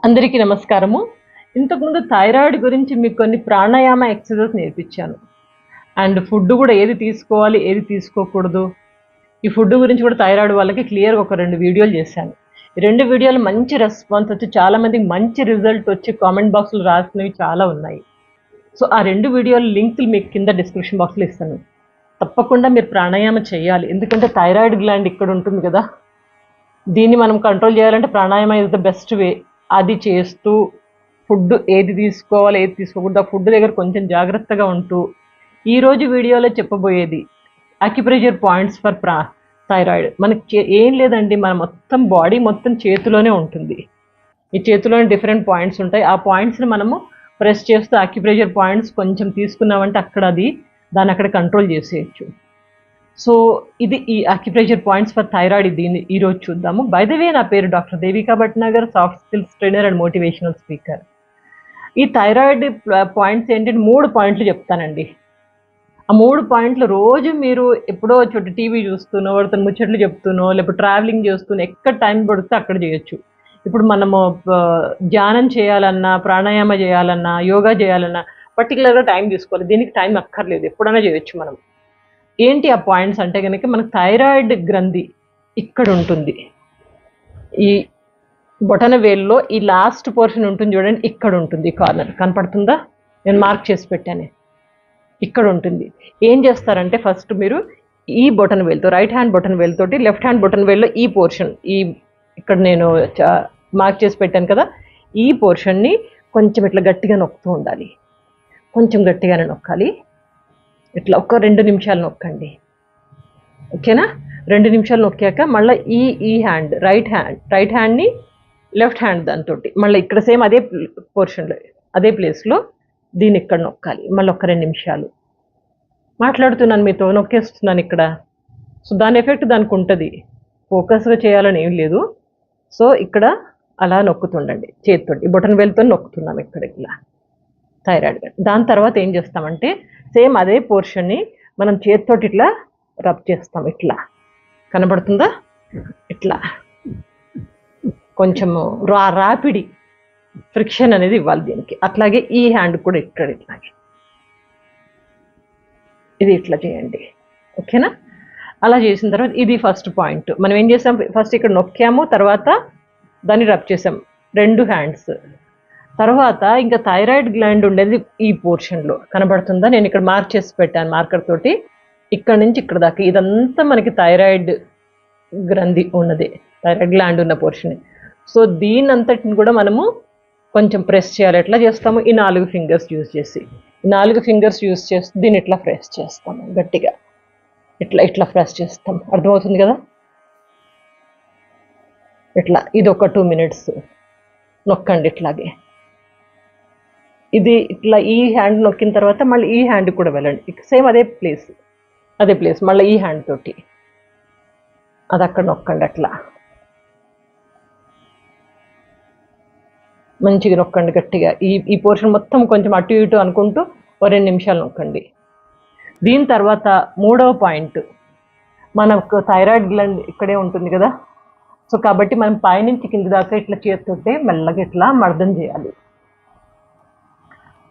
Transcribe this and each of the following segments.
అందరికీ నమస్కారము. ఇంతకుముందు థైరాయిడ్ గురించి మీకు కొన్ని ప్రాణాయామ ఎక్సర్సైజెస్ నేర్పించాను. అండ్ ఫుడ్ కూడా ఏది తీసుకోవాలి, ఏది తీసుకోకూడదు. ఈ ఫుడ్ గురించి కూడా థైరాయిడ్ వాళ్ళకి క్లియర్‌గా ఒక 2 వీడియోలు చేశాను. ఈ 2 వీడియోలు మంచి రెస్పాన్స్ వచ్చి చాలా మందికి మంచి రిజల్ట్ వచ్చి కామెంట్ బాక్స్‌లో రాసినవి చాలా ఉన్నాయి. సో, ఆ 2 వీడియోల లింకులు మీకు కింద డిస్క్రిప్షన్ బాక్స్‌లో ఇస్తాను. తప్పకుండా మీరు ప్రాణాయామం చేయాలి. ఎందుకంటే థైరాయిడ్ గ్లాండ్ ఇక్కడ ఉంటుంది కదా! దీన్ని మనం కంట్రోల్ చేయాలంటే ప్రాణాయామం ఇస్ ద బెస్ట్ వే. అది చేస్తూ ఫుడ్ ఏది తీసుకోవాలి, ఏది తీసుకోకూడదు, ఆ ఫుడ్ దగ్గర కొంచెం జాగ్రత్తగా ఉంటూ ఈరోజు వీడియోలో చెప్పబోయేది అక్యుప్రెషర్ పాయింట్స్ ఫర్ థైరాయిడ్. మనకి ఏం లేదండి, మన మొత్తం బాడీ మొత్తం చేతిలోనే ఉంటుంది. ఈ చేతిలోనే డిఫరెంట్ పాయింట్స్ ఉంటాయి. ఆ పాయింట్స్ని మనము ప్రెస్ చేస్తూ అక్యుప్రెషర్ పాయింట్స్ కొంచెం తీసుకున్నామంటే దాన్ని అక్కడ కంట్రోల్ చేసేయచ్చు. సో ఇది ఈ అక్యుప్రెషర్ పాయింట్స్ ఫర్ థైరాయిడ్. దీన్ని ఈరోజు చూద్దాము. బై ద వే, నా పేరు doctor Devika Bhatnagar, soft skills trainer and motivational speaker. ఈ థైరాయిడ్ పాయింట్స్ ఏంటంటే 3 పాయింట్లు చెప్తానండి. ఆ 3 పాయింట్లు రోజు మీరు ఎప్పుడో చోట టీవీ చూస్తూనో, వాడితో ముచ్చట్లు చెప్తూనో, లేకపోతే ట్రావెలింగ్ చేస్తూనో ఎక్కడ టైం పడితే అక్కడ చేయొచ్చు. ఇప్పుడు మనము ధ్యానం చేయాలన్నా, ప్రాణాయామ చేయాలన్నా, యోగా చేయాలన్నా పర్టికులర్గా టైం తీసుకోవాలి. దీనికి టైం అక్కర్లేదు, ఎప్పుడైనా చేయొచ్చు మనం. ఏంటి ఆ పాయింట్స్ అంటే కనుక, మనకు థైరాయిడ్ గ్రంథి ఇక్కడ ఉంటుంది. ఈ బొటన వేల్లో ఈ లాస్ట్ పోర్షన్ ఉంటుంది చూడండి, ఇక్కడ ఉంటుంది. ఈ కార్నర్ కనపడుతుందా? నేను మార్క్ చేసి పెట్టాను. ఇక్కడ ఉంటుంది. ఏం చేస్తారంటే ఫస్ట్ మీరు ఈ బొటన వేలుతో, రైట్ హ్యాండ్ బొటన వేలుతోటి లెఫ్ట్ హ్యాండ్ బొటన వేల్లో ఈ పోర్షన్, ఇక్కడ నేను మార్క్ చేసి పెట్టాను కదా, ఈ పోర్షన్ని కొంచెం ఇట్లా గట్టిగా నొక్కుతూ ఉండాలి. కొంచెం గట్టిగానే నొక్కాలి. ఇట్లా ఒక 2 నిమిషాలు నొక్కండి. ఓకేనా? 2 నిమిషాలు నొక్కాక మళ్ళీ ఈ హ్యాండ్ రైట్ హ్యాండ్ని లెఫ్ట్ హ్యాండ్ దాంతో మళ్ళీ ఇక్కడ సేమ్ అదే పోర్షన్లో, అదే ప్లేస్లో దీన్ని ఇక్కడ నొక్కాలి. మళ్ళీ ఒక 2 నిమిషాలు మాట్లాడుతున్నాను మీతో, నొక్కేస్తున్నాను ఇక్కడ. సో దాని ఎఫెక్ట్ దానికి ఉంటుంది. ఫోకస్గా చేయాలని ఏం లేదు. సో ఇక్కడ అలా నొక్కుతుండండి చేతితో, ఈ బొటన్ వేలుతో నొక్కుతున్నాం ఇక్కడ ఇలా థైరాయిడ్. దాని తర్వాత ఏం చేస్తామంటే సేమ్ అదే పోర్షన్ని మనం చేతితో ఇట్లా రబ్ చేస్తాం. ఇట్లా కనబడుతుందా? ఇట్లా కొంచెము రాపిడి ఫ్రిక్షన్ అనేది ఇవ్వాలి దీనికి. అట్లాగే ఈ హ్యాండ్ కూడా ఇక్కడ ఇట్లాగే ఇది ఇట్లా చేయండి. ఓకేనా? అలా చేసిన తర్వాత ఇది ఫస్ట్ పాయింట్. మనం ఏం చేసాం, ఫస్ట్ ఇక్కడ నొక్కాము, తర్వాత దాన్ని రబ్ చేసాం 2 హ్యాండ్స్. తర్వాత ఇంకా థైరాయిడ్ గ్లాండ్ ఉండేది ఈ పోర్షన్లో కనబడుతుందా? నేను ఇక్కడ మార్క్ చేసి పెట్టాను మార్కర్ తోటి. ఇక్కడ నుంచి ఇక్కడ దాకా ఇదంతా మనకి థైరాయిడ్ గ్రంథి ఉన్నది, థైరాయిడ్ గ్లాండ్ ఉన్న పోర్షన్. సో దీని అంతటిని కూడా మనము కొంచెం ప్రెస్ చేయాలి. ఎట్లా చేస్తాము? ఈ 4 ఫింగర్స్ యూజ్ చేసి, ఈ 4 ఫింగర్స్ యూజ్ చేసి దీన్ని ఇట్లా ప్రెస్ చేస్తాము గట్టిగా. ఇట్లా ప్రెస్ చేస్తాం. అర్థమవుతుంది కదా? ఇట్లా ఇది ఒక 2 మినిట్స్ నొక్కండి ఇట్లాగే. ఇది ఇట్లా ఈ హ్యాండ్ నొక్కిన తర్వాత మళ్ళీ ఈ హ్యాండ్ కూడా వెళ్ళండి. సేమ్ అదే ప్లేస్ మళ్ళీ ఈ హ్యాండ్ తోటి అది అక్కడ నొక్కండి. అట్లా మంచిగా నొక్కండి గట్టిగా. ఈ పోర్షన్ మొత్తం కొంచెం అటు ఇటు అనుకుంటూ ఒక 2 నిమిషాలు నొక్కండి. దీని తర్వాత 3వ పాయింట్, మనకు థైరాయిడ్ గ్లాండ్ ఇక్కడే ఉంటుంది కదా. సో కాబట్టి మనం పైనుంచి కింది దాకా ఇట్లా చేస్తుంటే మెల్లగా ఇట్లా మర్దం చేయాలి.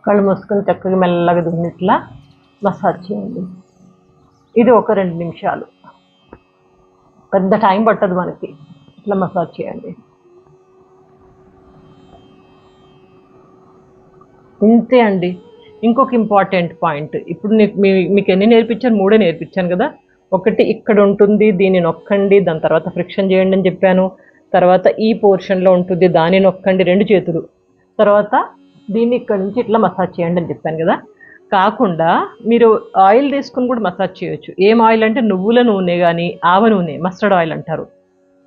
కళ్ళు మూసుకొని చక్కగా మెల్లగా దీన్ని ఇట్లా మసాజ్ చేయండి. ఇది ఒక 2 నిమిషాలు, పెద్ద టైం పట్టదు మనకి. ఇట్లా మసాజ్ చేయండి. ఇంతే అండి. ఇంకొక ఇంపార్టెంట్ పాయింట్, ఇప్పుడు మీకు ఎన్ని నేర్పించాను? 3 నేర్పించాను కదా. ఒకటి ఇక్కడ ఉంటుంది, దీన్ని నొక్కండి, దాని తర్వాత ఫ్రిక్షన్ చేయండి అని చెప్పాను. తర్వాత ఈ పోర్షన్లో ఉంటుంది, దాన్ని నొక్కండి 2 చేతులు. తర్వాత దీన్ని ఇక్కడ నుంచి ఇట్లా మసాజ్ చేయండి అని చెప్పాను కదా. కాకుండా మీరు ఆయిల్ తీసుకుని కూడా మసాజ్ చేయొచ్చు. ఏం ఆయిల్ అంటే నువ్వుల నూనె కానీ, ఆవ నూనె, మస్టర్డ్ ఆయిల్ అంటారు.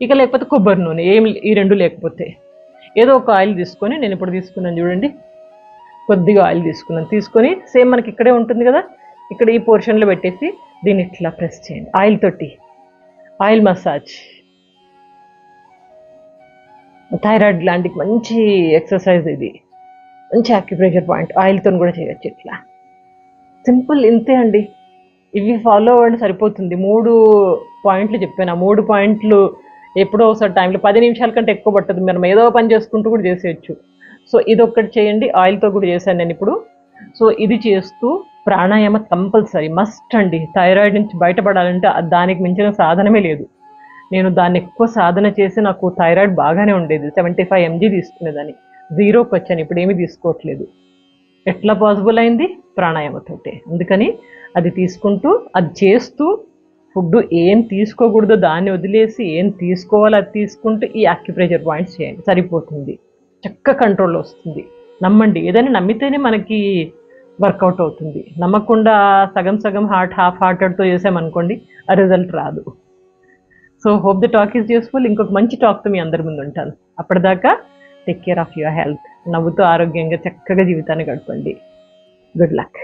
ఇక లేకపోతే కొబ్బరి నూనె, ఈ 2 లేకపోతే ఏదో ఒక ఆయిల్ తీసుకొని, నేను ఇప్పుడు తీసుకున్నాను చూడండి, కొద్దిగా ఆయిల్ తీసుకొని సేమ్ మనకి ఇక్కడే ఉంటుంది కదా, ఇక్కడ ఈ పోర్షన్లో పెట్టేసి దీన్ని ఇట్లా ప్రెస్ చేయండి ఆయిల్ తోటి. ఆయిల్ మసాజ్ థైరాయిడ్ గ్లాండ్కి మంచి ఎక్సర్సైజ్ ఇది, మంచి అక్యుప్రెషర్ పాయింట్. ఆయిల్తో కూడా చేయొచ్చు. ఇట్లా సింపుల్, ఇంతే అండి. ఇవి ఫాలో అవ్వండి సరిపోతుంది. 3 పాయింట్లు చెప్పాను. ఆ 3 పాయింట్లు ఎప్పుడో ఒకసారి టైంలో 10 నిమిషాల కంటే ఎక్కువ పట్టదు, మనం ఏదో పని చేసుకుంటూ కూడా చేసేయచ్చు. సో ఇదొక్కటి చేయండి, ఆయిల్తో కూడా చేశాను నేను ఇప్పుడు. సో ఇది చేస్తూ ప్రాణాయామ కంపల్సరీ మస్ట్ అండి. థైరాయిడ్ నుంచి బయటపడాలంటే దానికి మించిన సాధనమే లేదు. నేను దాన్ని ఎక్కువ సాధన చేసి నాకు థైరాయిడ్ బాగానే ఉండేది, 75 mg తీసుకునేదాన్ని, 0కి వచ్చాను, ఇప్పుడు ఏమీ తీసుకోవట్లేదు. ఎట్లా పాసిబుల్ అయింది? ప్రాణాయామతోటే. అందుకని అది తీసుకుంటూ అది చేస్తూ ఫుడ్ ఏం తీసుకోకూడదో దాన్ని వదిలేసి ఏం తీసుకోవాలో అది తీసుకుంటూ ఈ యాక్యుప్రెషర్ పాయింట్స్ చేయండి, సరిపోతుంది. చక్కగా కంట్రోల్లో వస్తుంది. నమ్మండి, ఏదైనా నమ్మితేనే మనకి వర్కౌట్ అవుతుంది. నమ్మకుండా సగం సగం హాఫ్ హార్టెడ్తో చేసామనుకోండి, ఆ రిజల్ట్ రాదు. So hope the talk is useful. ఇంకొక మంచి టాక్తో మీ అందరి ముందు ఉంటాను. అప్పటిదాకా take care of your health. నవ్వుతూ ఆరోగ్యంగా చక్కగా జీవితాన్ని గడపండి. Good luck.